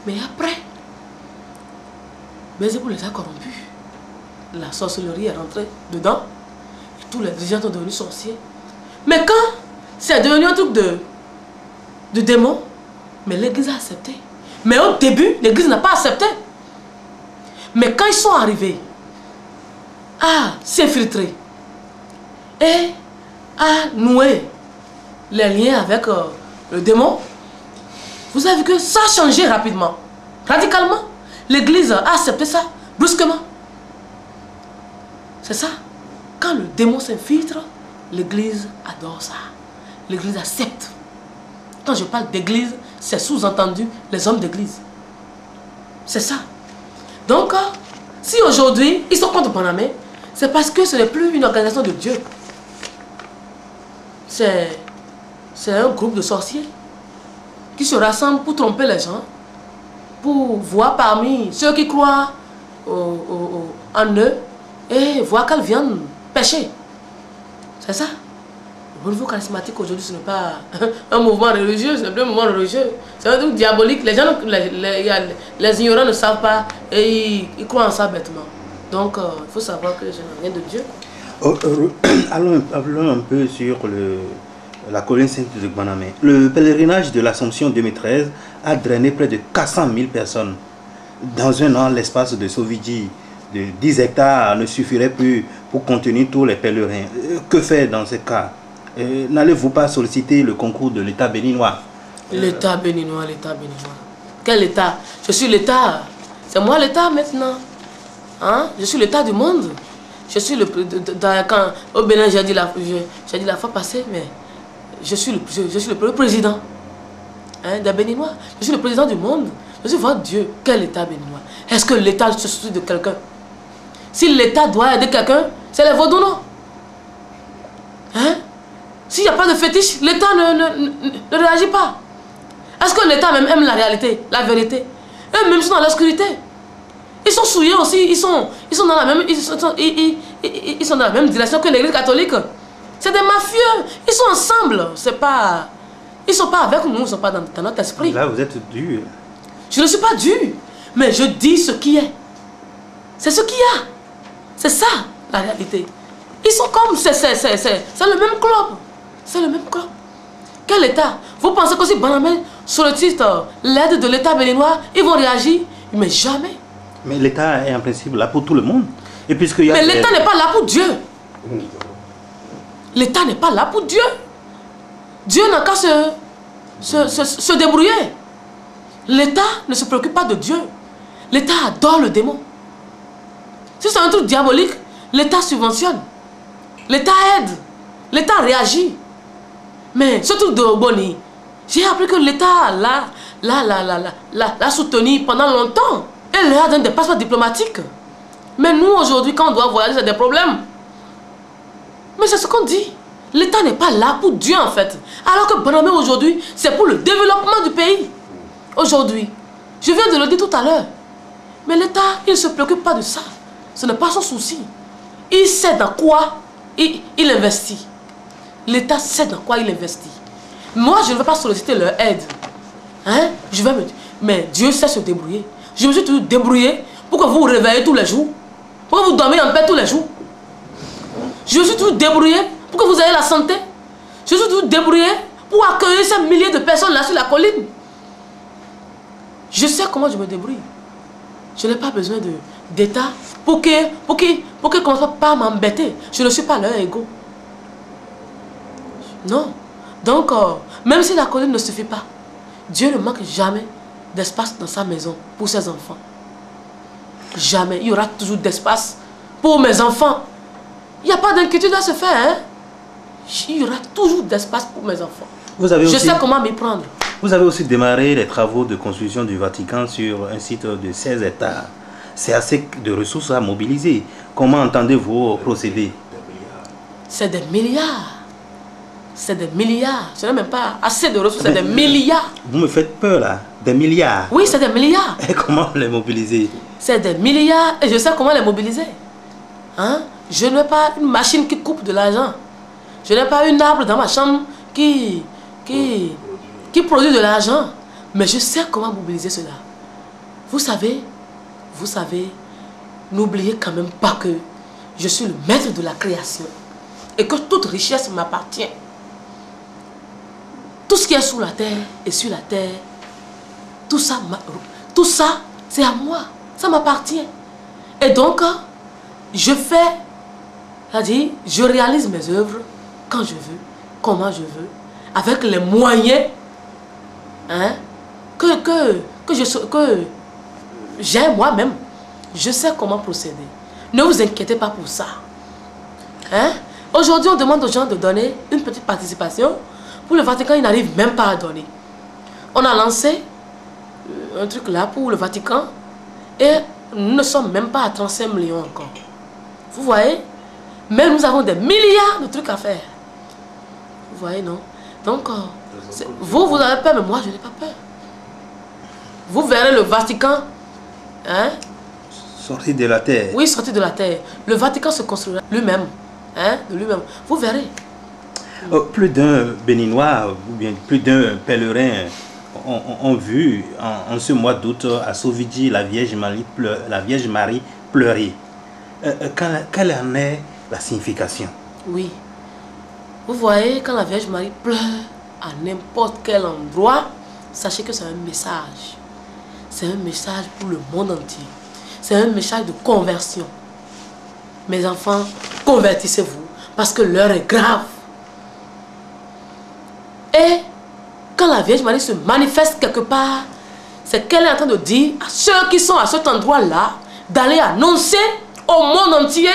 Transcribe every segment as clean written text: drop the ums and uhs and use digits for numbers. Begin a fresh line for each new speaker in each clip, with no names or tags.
Mais après, Belzéboul les a corrompus. La sorcellerie est rentrée dedans. Et tous les dirigeants sont devenus sorciers. Mais quand c'est devenu un truc de démon, mais l'église a accepté. Mais au début, l'église n'a pas accepté. Mais quand ils sont arrivés à s'infiltrer et à nouer les liens avec le démon, vous avez vu que ça a changé rapidement, radicalement. L'église a accepté ça brusquement. C'est ça. Quand le démon s'infiltre, l'église adore ça. L'église accepte. Quand je parle d'église, c'est sous-entendu les hommes d'église. C'est ça. Donc, si aujourd'hui, ils sont contre Bonamé, c'est parce que ce n'est plus une organisation de Dieu. C'est un groupe de sorciers qui se rassemblent pour tromper les gens, pour voir parmi ceux qui croient en eux et voir qu'elles viennent pécher. C'est ça. Le renouveau charismatique aujourd'hui, ce n'est pas un mouvement religieux, ce n'est plus un mouvement religieux. C'est un truc diabolique. Les gens, les ignorants ne savent pas et ils croient en ça bêtement. Donc, il faut savoir que les gens n'ont rien de Dieu.
Allons un peu sur la colline sainte de Bonamé. Le pèlerinage de l'Assomption 2013 a drainé près de 400 000 personnes. Dans un an, l'espace de Sovidji de 10 hectares ne suffirait plus pour contenir tous les pèlerins. Que faire dans ce cas? N'allez-vous pas solliciter le concours de l'État béninois? L'État béninois,
l'État béninois. Quel État? Je suis l'État. C'est moi l'État maintenant. Hein? Je suis l'État du monde. Je suis le... Quand, au Bénin, j'ai dit la fois passée, mais je suis le président des Béninois. Je suis le président du monde. Je suis votre Dieu. Quel État béninois? Est-ce que l'État se soucie de quelqu'un? Si l'État doit aider quelqu'un, c'est les vaudous, non? Hein? S'il n'y a pas de fétiche, l'État ne réagit pas. Est-ce que l'État même aime la réalité, la vérité? Eux-mêmes sont dans l'obscurité. Ils sont souillés aussi, ils sont dans la même direction que l'Église catholique. C'est des mafieux, ils sont ensemble. Ils ne sont pas avec nous, ils ne sont pas dans notre esprit.
Là, vous êtes dur.
Je ne suis pas dur, mais je dis ce qui est. C'est ce qu'il y a. C'est ça, la réalité. Ils sont comme, c'est le même club. C'est le même club. Quel État? Vous pensez que si Bonamé sollicite l'aide de l'État béninois, ils vont réagir? Mais jamais.
Mais l'État est en principe là pour tout le monde. Et
mais l'État n'est pas là pour Dieu. L'État n'est pas là pour Dieu. Dieu n'a qu'à se débrouiller. L'État ne se préoccupe pas de Dieu. L'État adore le démon. Si c'est un truc diabolique, l'État subventionne. L'État aide. L'État réagit. Mais ce truc de Boni, j'ai appris que l'État l'a soutenu pendant longtemps. Et leur donne des passeports diplomatiques. Mais nous, aujourd'hui, quand on doit voyager, c'est des problèmes. Mais c'est ce qu'on dit. L'État n'est pas là pour Dieu, en fait. Alors que Bonamé, aujourd'hui, c'est pour le développement du pays. Aujourd'hui. Je viens de le dire tout à l'heure. Mais l'État, il ne se préoccupe pas de ça. Ce n'est pas son souci. Il sait dans quoi il investit. L'État sait dans quoi il investit. Moi, je ne vais pas solliciter leur aide. Hein? Mais Dieu sait se débrouiller. Je me suis toujours débrouillé pour que vous vous réveillez tous les jours. Pour que vous dormiez en paix tous les jours. Je me suis toujours débrouillé pour que vous ayez la santé. Je me suis toujours débrouillé pour accueillir ces milliers de personnes là sur la colline. Je sais comment je me débrouille. Je n'ai pas besoin d'État pour qu'ils commencent pas à m'embêter. Je ne suis pas leur ego. Non. Donc, même si la colline ne suffit pas, Dieu ne manque jamais d'espace dans sa maison pour ses enfants. Jamais. Il y aura toujours d'espace pour mes enfants. Il n'y a pas d'inquiétude à se faire. Hein? Il y aura toujours d'espace pour mes enfants. Je sais comment m'y prendre.
Vous avez aussi démarré les travaux de construction du Vatican sur un site de 16 hectares. C'est assez de ressources à mobiliser. Comment entendez-vous procéder?
C'est des milliards. C'est des milliards. Ce n'est même pas assez de ressources, c'est des milliards.
Vous me faites peur là. Des milliards.
Oui, c'est des milliards.
Et comment les mobiliser?
C'est des milliards et je sais comment les mobiliser. Hein? Je n'ai pas une machine qui coupe de l'argent. Je n'ai pas une arbre dans ma chambre qui produit de l'argent. Mais je sais comment mobiliser cela. vous savez, n'oubliez quand même pas que je suis le maître de la création et que toute richesse m'appartient. Tout ce qui est sous la terre et sur la terre, tout ça, c'est à moi, ça m'appartient. Et donc, je fais, c'est-à-dire, je réalise mes œuvres quand je veux, comment je veux, avec les moyens que j'ai moi-même. Je sais comment procéder. Ne vous inquiétez pas pour ça. Aujourd'hui, on demande aux gens de donner une petite participation. Pour le Vatican, ils n'arrivent même pas à donner. On a lancé un truc là pour le Vatican et nous ne sommes même pas à 35 millions encore. Vous voyez? Mais nous avons des milliards de trucs à faire. Vous voyez, non? Donc, vous avez peur, mais moi, je n'ai pas peur. Vous verrez le Vatican,
sorti de la terre.
Oui, sorti de la terre. Le Vatican se construira lui-même, de lui-même. Vous verrez.
Plus d'un Béninois, ou bien plus d'un pèlerin ont vu en ce mois d'août à Sovidji la Vierge Marie pleurer. Quelle en est la signification?
Oui. Vous voyez, quand la Vierge Marie pleure à n'importe quel endroit, sachez que c'est un message. C'est un message pour le monde entier. C'est un message de conversion. Mes enfants, convertissez-vous parce que l'heure est grave. Et quand la Vierge Marie se manifeste quelque part, c'est qu'elle est en train de dire à ceux qui sont à cet endroit-là d'aller annoncer au monde entier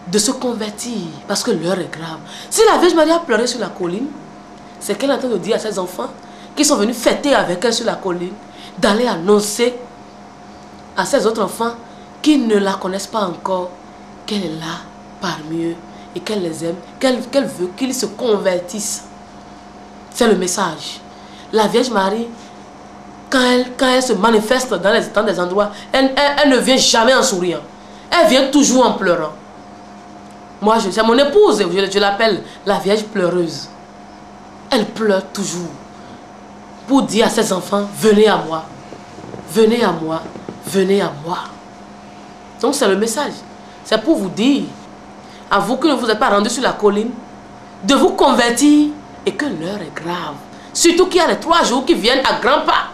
de se convertir parce que l'heure est grave. Si la Vierge Marie a pleuré sur la colline, c'est qu'elle est en train de dire à ses enfants qui sont venus fêter avec elle sur la colline d'aller annoncer à ses autres enfants qui ne la connaissent pas encore qu'elle est là parmi eux et qu'elle les aime, qu'elle veut qu'ils se convertissent. C'est le message. La Vierge Marie, quand elle se manifeste dans des endroits, elle ne vient jamais en souriant. Elle vient toujours en pleurant. Moi, c'est mon épouse, je l'appelle la Vierge pleureuse. Elle pleure toujours pour dire à ses enfants, venez à moi, venez à moi, venez à moi. Donc c'est le message. C'est pour vous dire, à vous qui ne vous êtes pas rendu sur la colline, de vous convertir et que l'heure est grave. Surtout qu'il y a les 3 jours qui viennent à grands pas.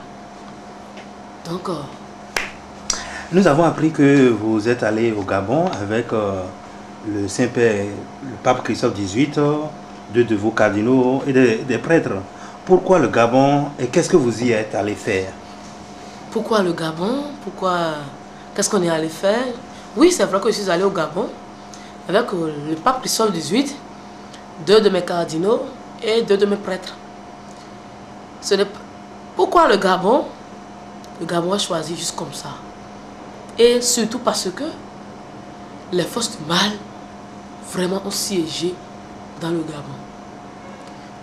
Donc,
nous avons appris que vous êtes allé au Gabon avec le Saint-Père, le pape Christophe XVIII, 2 de vos cardinaux et des prêtres. Pourquoi le Gabon et qu'est-ce que vous y êtes allé faire?
Pourquoi le Gabon? Qu'est-ce qu'on est allé faire? Oui, c'est vrai que je suis allé au Gabon avec le pape Christophe XVIII, 2 de mes cardinaux et 2 de mes prêtres. Pourquoi le Gabon? Le Gabon a choisi juste comme ça. Et surtout parce que les forces du mal vraiment ont siégé dans le Gabon.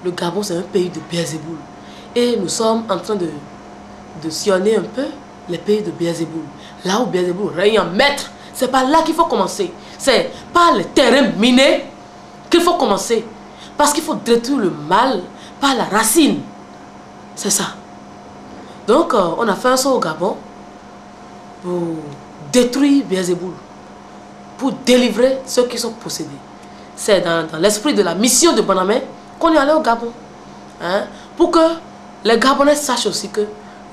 Le Gabon, c'est un pays de Beelzéboul. Et nous sommes en train de sillonner un peu les pays de Beelzéboul. Là où Beelzéboul règne en maître, c'est par là qu'il faut commencer. C'est par les terrains minés qu'il faut commencer. Parce qu'il faut détruire le mal par la racine. C'est ça. Donc, on a fait un saut au Gabon pour détruire Beelzéboul, pour délivrer ceux qui sont possédés. C'est dans l'esprit de la mission de Bonamé qu'on est allé au Gabon. Pour que les Gabonais sachent aussi que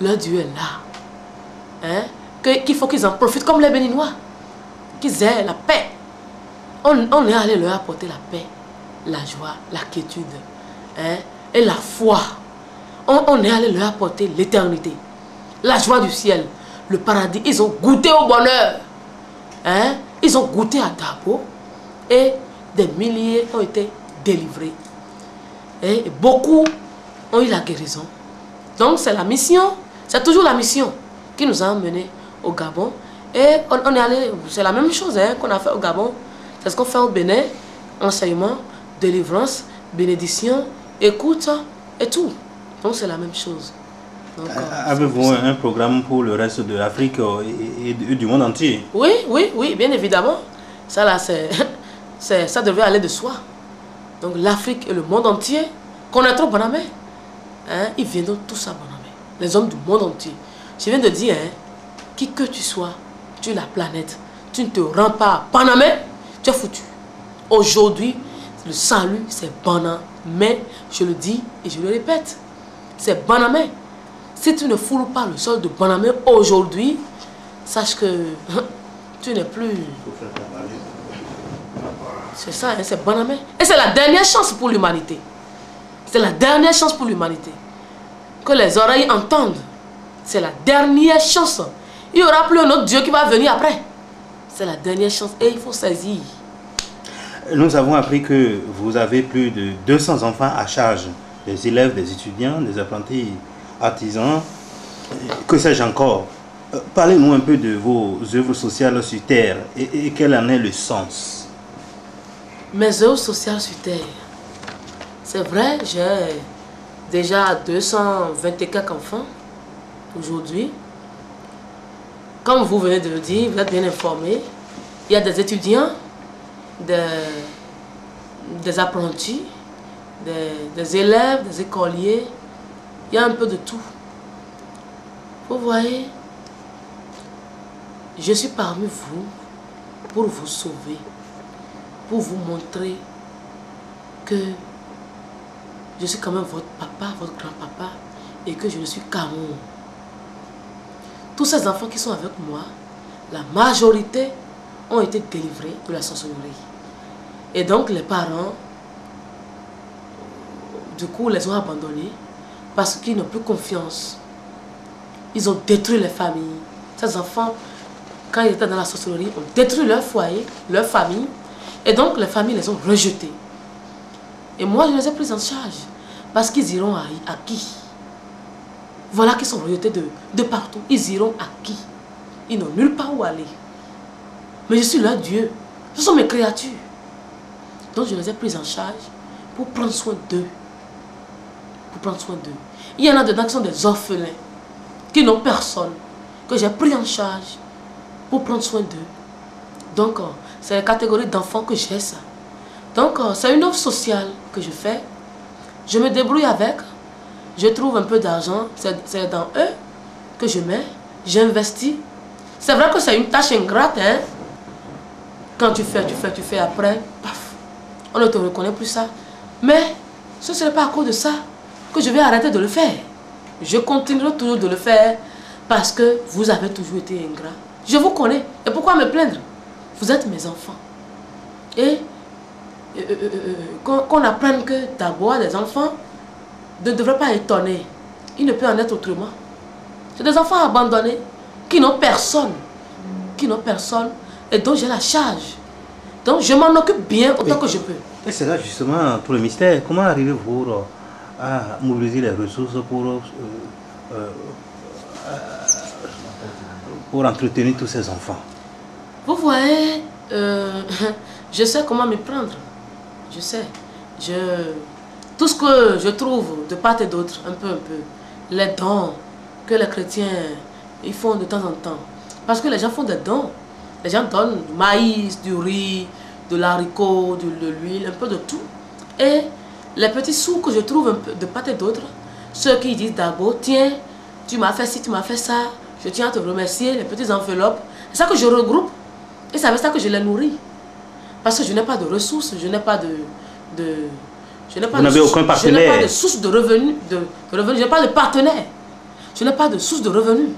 leur Dieu est là. Qu'il faut qu'ils en profitent comme les Béninois. Qu'ils aient la paix. On est allé leur apporter la paix, la joie, la quiétude et la foi. On est allé leur apporter l'éternité, la joie du ciel, le paradis. Ils ont goûté au bonheur. Ils ont goûté à Dabo et des milliers ont été délivrés. Et beaucoup ont eu la guérison. Donc c'est la mission, c'est toujours la mission qui nous a emmenés au Gabon. Et on est allé, c'est la même chose qu'on a fait au Gabon. C'est ce qu'on fait au Bénin, enseignement, délivrance, bénédiction, écoute et tout. Donc c'est la même chose.
Avez-vous un programme pour le reste de l'Afrique et du monde entier?
Oui, bien évidemment. Ça là, ça devait aller de soi. Donc l'Afrique et le monde entier connaîtront Bonamé. Ils viendront tous à Bonamé. Les hommes du monde entier. Je viens de dire, hein, qui que tu sois, tu es la planète, tu ne te rends pas à Panamé, tu es foutu. Aujourd'hui, le salut, c'est Panamé. Je le dis et je le répète. C'est Panamé. Si tu ne foules pas le sol de Panamé aujourd'hui, sache que tu n'es plus... C'est ça, hein, c'est Panamé. Et c'est la dernière chance pour l'humanité. C'est la dernière chance pour l'humanité. Que les oreilles entendent. C'est la dernière chance. Il n'y aura plus un autre Dieu qui va venir après. C'est la dernière chance et il faut saisir.
Nous avons appris que vous avez plus de 200 enfants à charge. Des élèves, des étudiants, des apprentis artisans, que sais-je encore. Parlez-nous un peu de vos œuvres sociales sur Terre et quel en est le sens.
Mes œuvres sociales sur Terre. C'est vrai, j'ai déjà 220 et quelques enfants aujourd'hui. Comme vous venez de le dire, vous êtes bien informés. Il y a des étudiants, des apprentis, des élèves, des écoliers. Il y a un peu de tout. Vous voyez, je suis parmi vous pour vous sauver, pour vous montrer que je suis quand même votre papa, votre grand-papa, et que je ne suis qu'amour. Tous ces enfants qui sont avec moi, la majorité ont été délivrés de la sorcellerie. Et donc les parents, du coup, les ont abandonnés parce qu'ils n'ont plus confiance. Ils ont détruit les familles. Ces enfants, quand ils étaient dans la sorcellerie, ont détruit leur foyer, leur famille. Et donc les familles les ont rejetés. Et moi, je les ai pris en charge. Parce qu'ils iront à qui? Voilà qu'ils sont rejetés de partout. Ils iront à qui? Ils n'ont nulle part où aller. Mais je suis leur Dieu. Ce sont mes créatures. Donc je les ai pris en charge pour prendre soin d'eux. Pour prendre soin d'eux. Il y en a dedans qui sont des orphelins, qui n'ont personne, que j'ai pris en charge pour prendre soin d'eux. Donc c'est la catégorie d'enfants que j'ai ça. Donc c'est une offre sociale que je fais. Je me débrouille avec. Je trouve un peu d'argent. C'est dans eux que je mets. J'investis. C'est vrai que c'est une tâche ingrate. Hein? Quand tu fais après, paf, on ne te reconnaît plus ça. Mais ce ne serait pas à cause de ça que je vais arrêter de le faire. Je continuerai toujours de le faire parce que vous avez toujours été ingrat. Je vous connais. Et pourquoi me plaindre? Vous êtes mes enfants. Et qu'on apprenne que d'abord des enfants ne devraient pas étonner. Il ne peut en être autrement. C'est des enfants abandonnés qui n'ont personne. Qui n'ont personne et dont j'ai la charge. Donc je m'en occupe bien autant que je peux.
Et c'est là justement tout le mystère. Comment arrivez-vous à mobiliser les ressources pour entretenir tous ces enfants?
Vous voyez, je sais comment m'y prendre. Je sais. Tout ce que je trouve de part et d'autre, un peu, les dons que les chrétiens ils font de temps en temps. Parce que les gens font des dons. Les gens donnent du maïs, du riz, de l'haricot, de l'huile, un peu de tout. Et les petits sous que je trouve un peu de part et d'autre, ceux qui disent d'abord, tiens, tu m'as fait ci, tu m'as fait ça, je tiens à te remercier, les petites enveloppes. C'est ça que je regroupe. Et c'est avec ça que je les nourris. Parce que je n'ai pas de ressources, je n'ai pas je n'ai pas
aucun partenaire.
Je n'ai pas de source de revenus, je n'ai pas de partenaire. Je n'ai pas de source de revenus.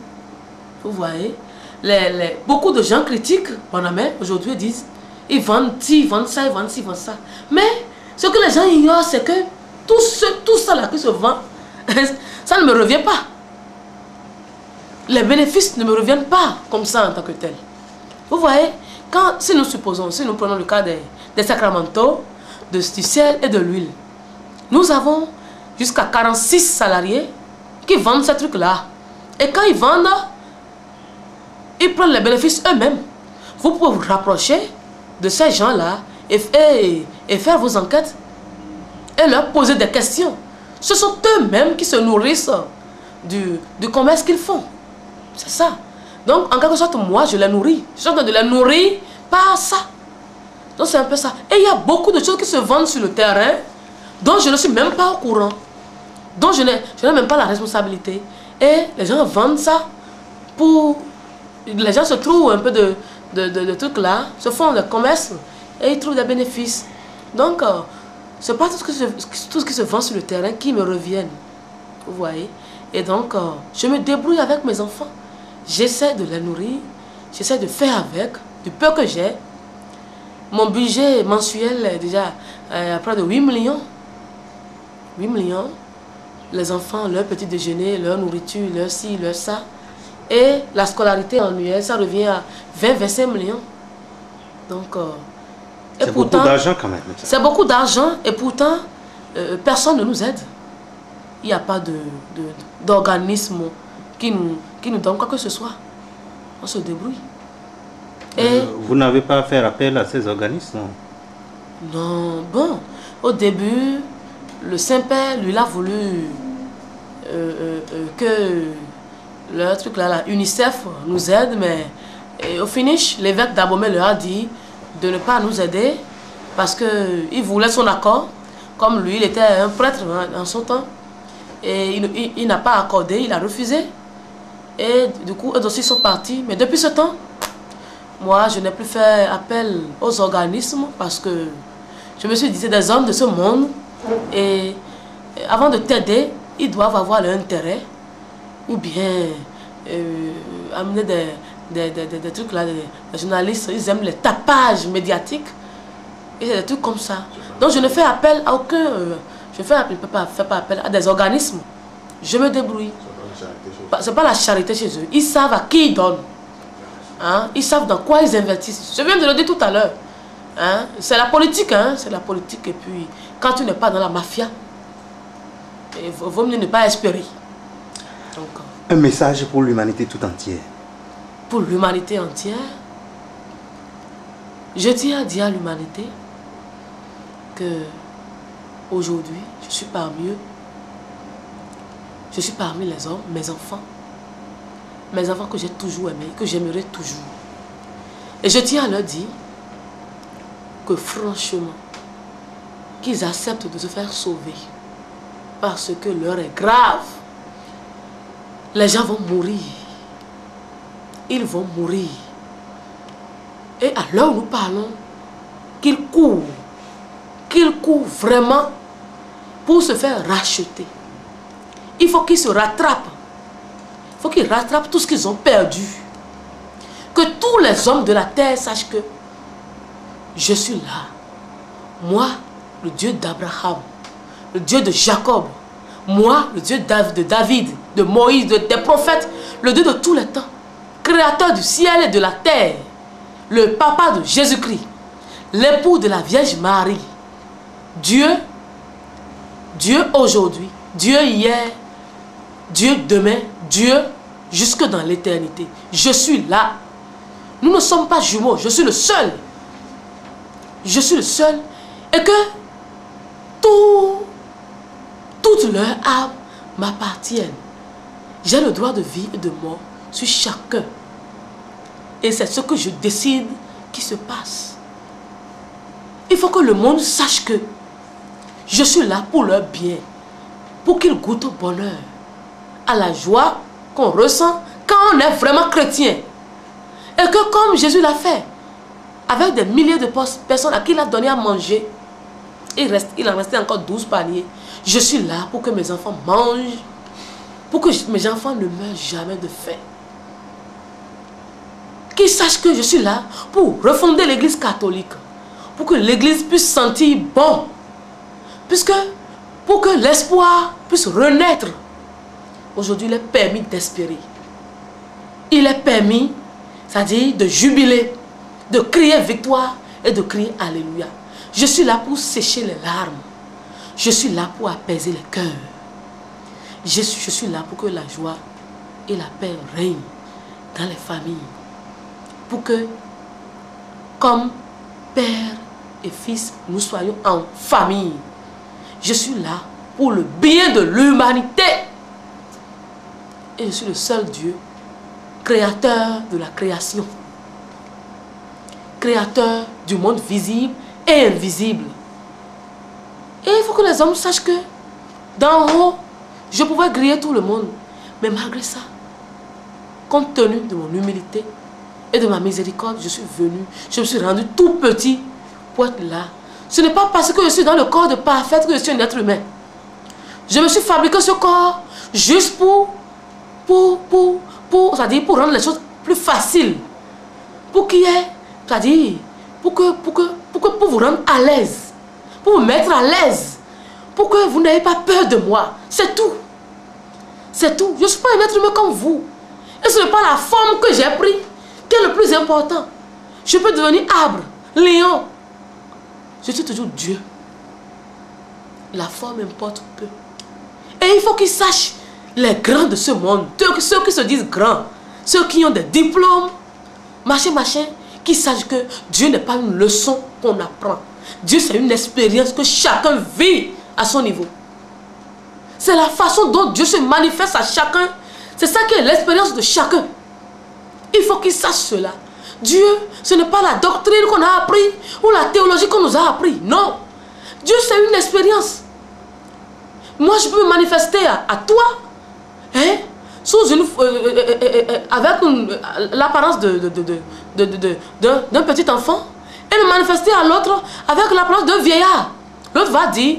Vous voyez, beaucoup de gens critiquent Panamé aujourd'hui disent, ils vendent ci, ils vendent ça, ils vendent ci, ils vendent ça. Mais ce que les gens ignorent, c'est que tout ça là qui se vend, ça ne me revient pas. Les bénéfices ne me reviennent pas comme ça en tant que tel. Vous voyez, si nous prenons le cas des sacramentaux, du ciel et de l'huile, nous avons jusqu'à 46 salariés qui vendent ces trucs-là. Et quand ils vendent, ils prennent les bénéfices eux-mêmes. Vous pouvez vous rapprocher de ces gens-là et faire vos enquêtes et leur poser des questions. Ce sont eux-mêmes qui se nourrissent du commerce qu'ils font. C'est ça. Donc, en quelque sorte, moi, je les nourris. Je suis en train de les nourrir par ça. Donc, c'est un peu ça. Et il y a beaucoup de choses qui se vendent sur le terrain dont je ne suis même pas au courant. Dont je n'ai même pas la responsabilité. Et les gens vendent ça pour... Les gens se trouvent un peu de trucs là, se font le commerce et ils trouvent des bénéfices. Donc, ce n'est pas tout ce qui se vend sur le terrain qui me reviennent. Vous voyez? Et donc, je me débrouille avec mes enfants. J'essaie de les nourrir, j'essaie de faire avec, du peu que j'ai. Mon budget mensuel est déjà à près de 8 millions. 8 millions. Les enfants, leur petit déjeuner, leur nourriture, leur ci, leur ça. Et la scolarité annuelle, ça revient à 20-25 millions. Donc,
c'est beaucoup d'argent quand même.
C'est beaucoup d'argent et pourtant, personne ne nous aide. Il n'y a pas d'organisme qui nous donne quoi que ce soit. On se débrouille. Et
vous n'avez pas à faire appel à ces organismes?
Non, bon, au début, le Saint-Père, lui, il a voulu que le truc là, la UNICEF nous aide, mais au finish, l'évêque d'Abomey leur a dit de ne pas nous aider parce qu'il voulait son accord. Comme lui, il était un prêtre en son temps, et il n'a pas accordé, il a refusé. Et du coup, eux aussi sont partis. Mais depuis ce temps, moi, je n'ai plus fait appel aux organismes parce que je me suis dit, c'est des hommes de ce monde. Et avant de t'aider, ils doivent avoir leur intérêt. Ou bien amener des trucs là, des journalistes, ils aiment les tapages médiatiques. Et des trucs comme ça. Donc je ne fais appel à aucun... je ne fais pas appel à des organismes. Je me débrouille. Ce n'est pas la charité chez eux. Ils savent à qui ils donnent. Hein? Ils savent dans quoi ils investissent. Je viens de le dire tout à l'heure. Hein? C'est la politique. Hein? C'est la politique. Et puis, quand tu n'es pas dans la mafia, il vaut mieux ne pas espérer. Donc,
un message pour l'humanité tout entière.
Pour l'humanité entière, je tiens à dire à l'humanité que aujourd'hui, je suis parmi eux. Je suis parmi les hommes, mes enfants. Mes enfants que j'ai toujours aimés, que j'aimerai toujours. Et je tiens à leur dire que franchement, qu'ils acceptent de se faire sauver. Parce que l'heure est grave. Les gens vont mourir. Ils vont mourir. Et à l'heure où nous parlons, qu'ils courent vraiment pour se faire racheter. Il faut qu'ils se rattrapent. Il faut qu'ils rattrapent tout ce qu'ils ont perdu. Que tous les hommes de la terre sachent que je suis là. Moi, le Dieu d'Abraham, le Dieu de Jacob, moi, le Dieu de David, de Moïse, des prophètes, le Dieu de tous les temps, créateur du ciel et de la terre, le papa de Jésus-Christ, l'époux de la Vierge Marie, Dieu aujourd'hui, Dieu hier, Dieu demain, Dieu jusque dans l'éternité. Je suis là. Nous ne sommes pas jumeaux, je suis le seul. Je suis le seul. Et que toute leur âme m'appartiennent. J'ai le droit de vie et de mort sur chacun. Et c'est ce que je décide qui se passe. Il faut que le monde sache que je suis là pour leur bien. Pour qu'ils goûtent au bonheur, à la joie qu'on ressent quand on est vraiment chrétien. Et que comme Jésus l'a fait, avec des milliers de personnes à qui il a donné à manger, il en restait encore 12 paniers. Je suis là pour que mes enfants mangent, pour que mes enfants ne meurent jamais de faim. Qu'ils sachent que je suis là pour refonder l'église catholique, pour que l'église puisse sentir bon, pour que l'espoir puisse renaître. Aujourd'hui, il est permis d'espérer. Il est permis, c'est-à-dire de jubiler, de crier victoire et de crier alléluia. Je suis là pour sécher les larmes. Je suis là pour apaiser les cœurs. Je suis là pour que la joie et la paix règnent dans les familles. Pour que, comme père et fils, nous soyons en famille. Je suis là pour le bien de l'humanité. Et je suis le seul Dieu, créateur de la création. Créateur du monde visible et invisible. Et il faut que les hommes sachent que d'en haut, je pouvais griller tout le monde. Mais malgré ça, compte tenu de mon humilité et de ma miséricorde, je suis venu, je me suis rendu tout petit pour être là. Ce n'est pas parce que je suis dans le corps de parfaite que je suis un être humain. Je me suis fabriqué ce corps juste pour rendre les choses plus faciles. Pour qu'il y ait, c'est-à-dire, pour vous rendre à l'aise. Pour vous mettre à l'aise. Pour que vous n'ayez pas peur de moi. C'est tout. C'est tout. Je ne suis pas un être humain comme vous. Et ce n'est pas la forme que j'ai pris qui est le plus important. Je peux devenir arbre, lion. Je suis toujours Dieu. La forme importe peu. Et il faut qu'ils sachent, les grands de ce monde, ceux qui se disent grands, ceux qui ont des diplômes, machin, qui sachent que Dieu n'est pas une leçon qu'on apprend. Dieu, c'est une expérience que chacun vit à son niveau. C'est la façon dont Dieu se manifeste à chacun. C'est ça qui est l'expérience de chacun. Il faut qu'ils sachent cela. Dieu, ce n'est pas la doctrine qu'on a appris ou la théologie qu'on nous a appris. Non. Dieu, c'est une expérience. Moi, je peux me manifester à toi, hein, avec l'apparence d'un petit enfant, et me manifester à l'autre avec l'apparence d'un vieillard. L'autre va dire,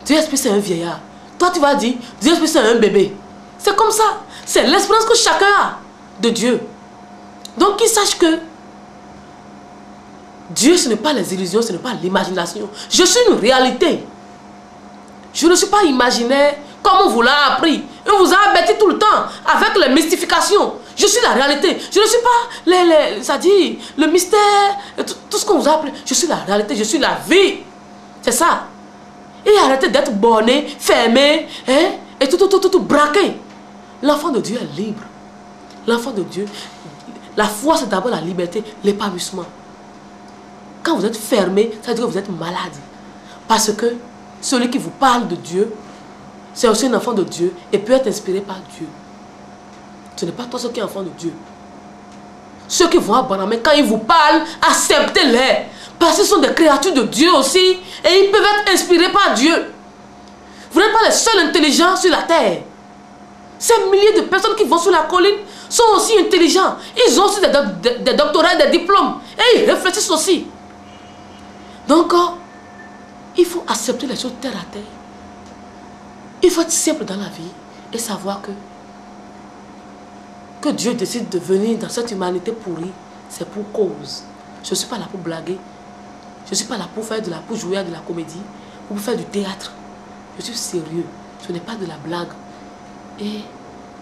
Dieu Esprit, c'est un vieillard. Toi, tu vas dire, Dieu Esprit, c'est un bébé. C'est comme ça. C'est l'expérience que chacun a de Dieu. Donc, qu'ils sachent que Dieu, ce n'est pas les illusions, ce n'est pas l'imagination. Je suis une réalité. Je ne suis pas imaginaire comme on vous l'a appris. On vous a bêté tout le temps avec les mystifications. Je suis la réalité. Je ne suis pas c'est-à-dire le mystère, tout ce qu'on vous a appris. Je suis la réalité, je suis la vie. C'est ça. Et arrêtez d'être borné, fermé, hein, et tout braqué. L'enfant de Dieu est libre. L'enfant de Dieu, la foi c'est d'abord la liberté, l'épanouissement. Quand vous êtes fermé, ça veut dire que vous êtes malade. Parce que celui qui vous parle de Dieu, c'est aussi un enfant de Dieu et peut être inspiré par Dieu. Ce n'est pas toi ce qui est enfant de Dieu. Ceux qui vont à Banamé, quand ils vous parlent, acceptez-les. Parce qu'ils sont des créatures de Dieu aussi et ils peuvent être inspirés par Dieu. Vous n'êtes pas les seuls intelligents sur la terre. Ces milliers de personnes qui vont sur la colline sont aussi intelligents. Ils ont aussi des doctorats, des diplômes. Et ils réfléchissent aussi. Donc, il faut accepter les choses terre à terre. Il faut être simple dans la vie et savoir que Dieu décide de venir dans cette humanité pourrie, c'est pour cause. Je ne suis pas là pour blaguer. Je ne suis pas là pour jouer à de la comédie ou pour faire du théâtre. Je suis sérieux. Ce n'est pas de la blague. Et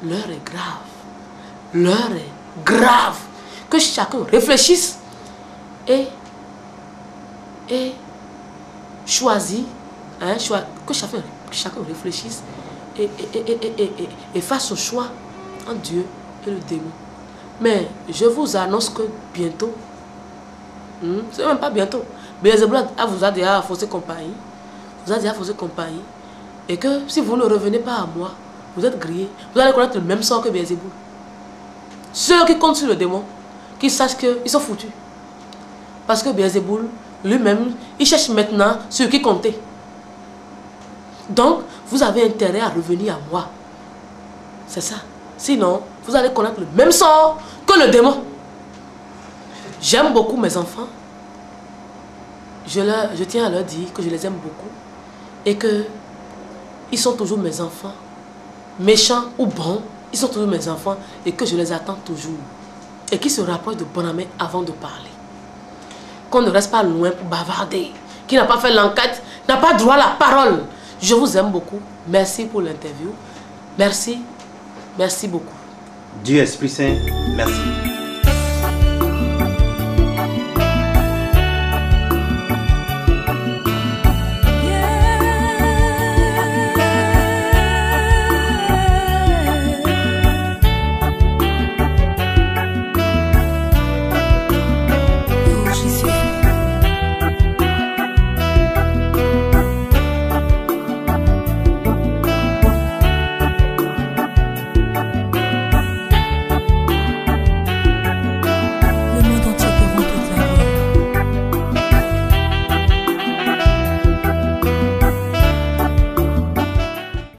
l'heure est grave. L'heure est grave. Que chacun réfléchisse et choisit, hein, que chacun réfléchisse et fasse son choix en Dieu et le démon. Mais je vous annonce que bientôt, c'est même pas bientôt, Beelzéboul vous a déjà faussé compagnie. Vous a déjà faussé compagnie. Et que si vous ne revenez pas à moi, vous êtes grillés. Vous allez connaître le même sort que Beelzéboul. Ceux qui comptent sur le démon, qui sachent qu'ils sont foutus. Parce que Beelzéboul, lui-même, il cherche maintenant sur qui compter. Donc, vous avez intérêt à revenir à moi. C'est ça. Sinon, vous allez connaître le même sort que le démon. J'aime beaucoup mes enfants. Je tiens à leur dire que je les aime beaucoup. Et que ils sont toujours mes enfants. Méchants ou bons, ils sont toujours mes enfants. Et que je les attends toujours. Et qu'ils se rapprochent de Bonamé avant de parler. Qu'on ne reste pas loin pour bavarder. Qui n'a pas fait l'enquête, n'a pas droit à la parole. Je vous aime beaucoup. Merci pour l'interview. Merci. Merci beaucoup.
Dieu Esprit Saint, merci.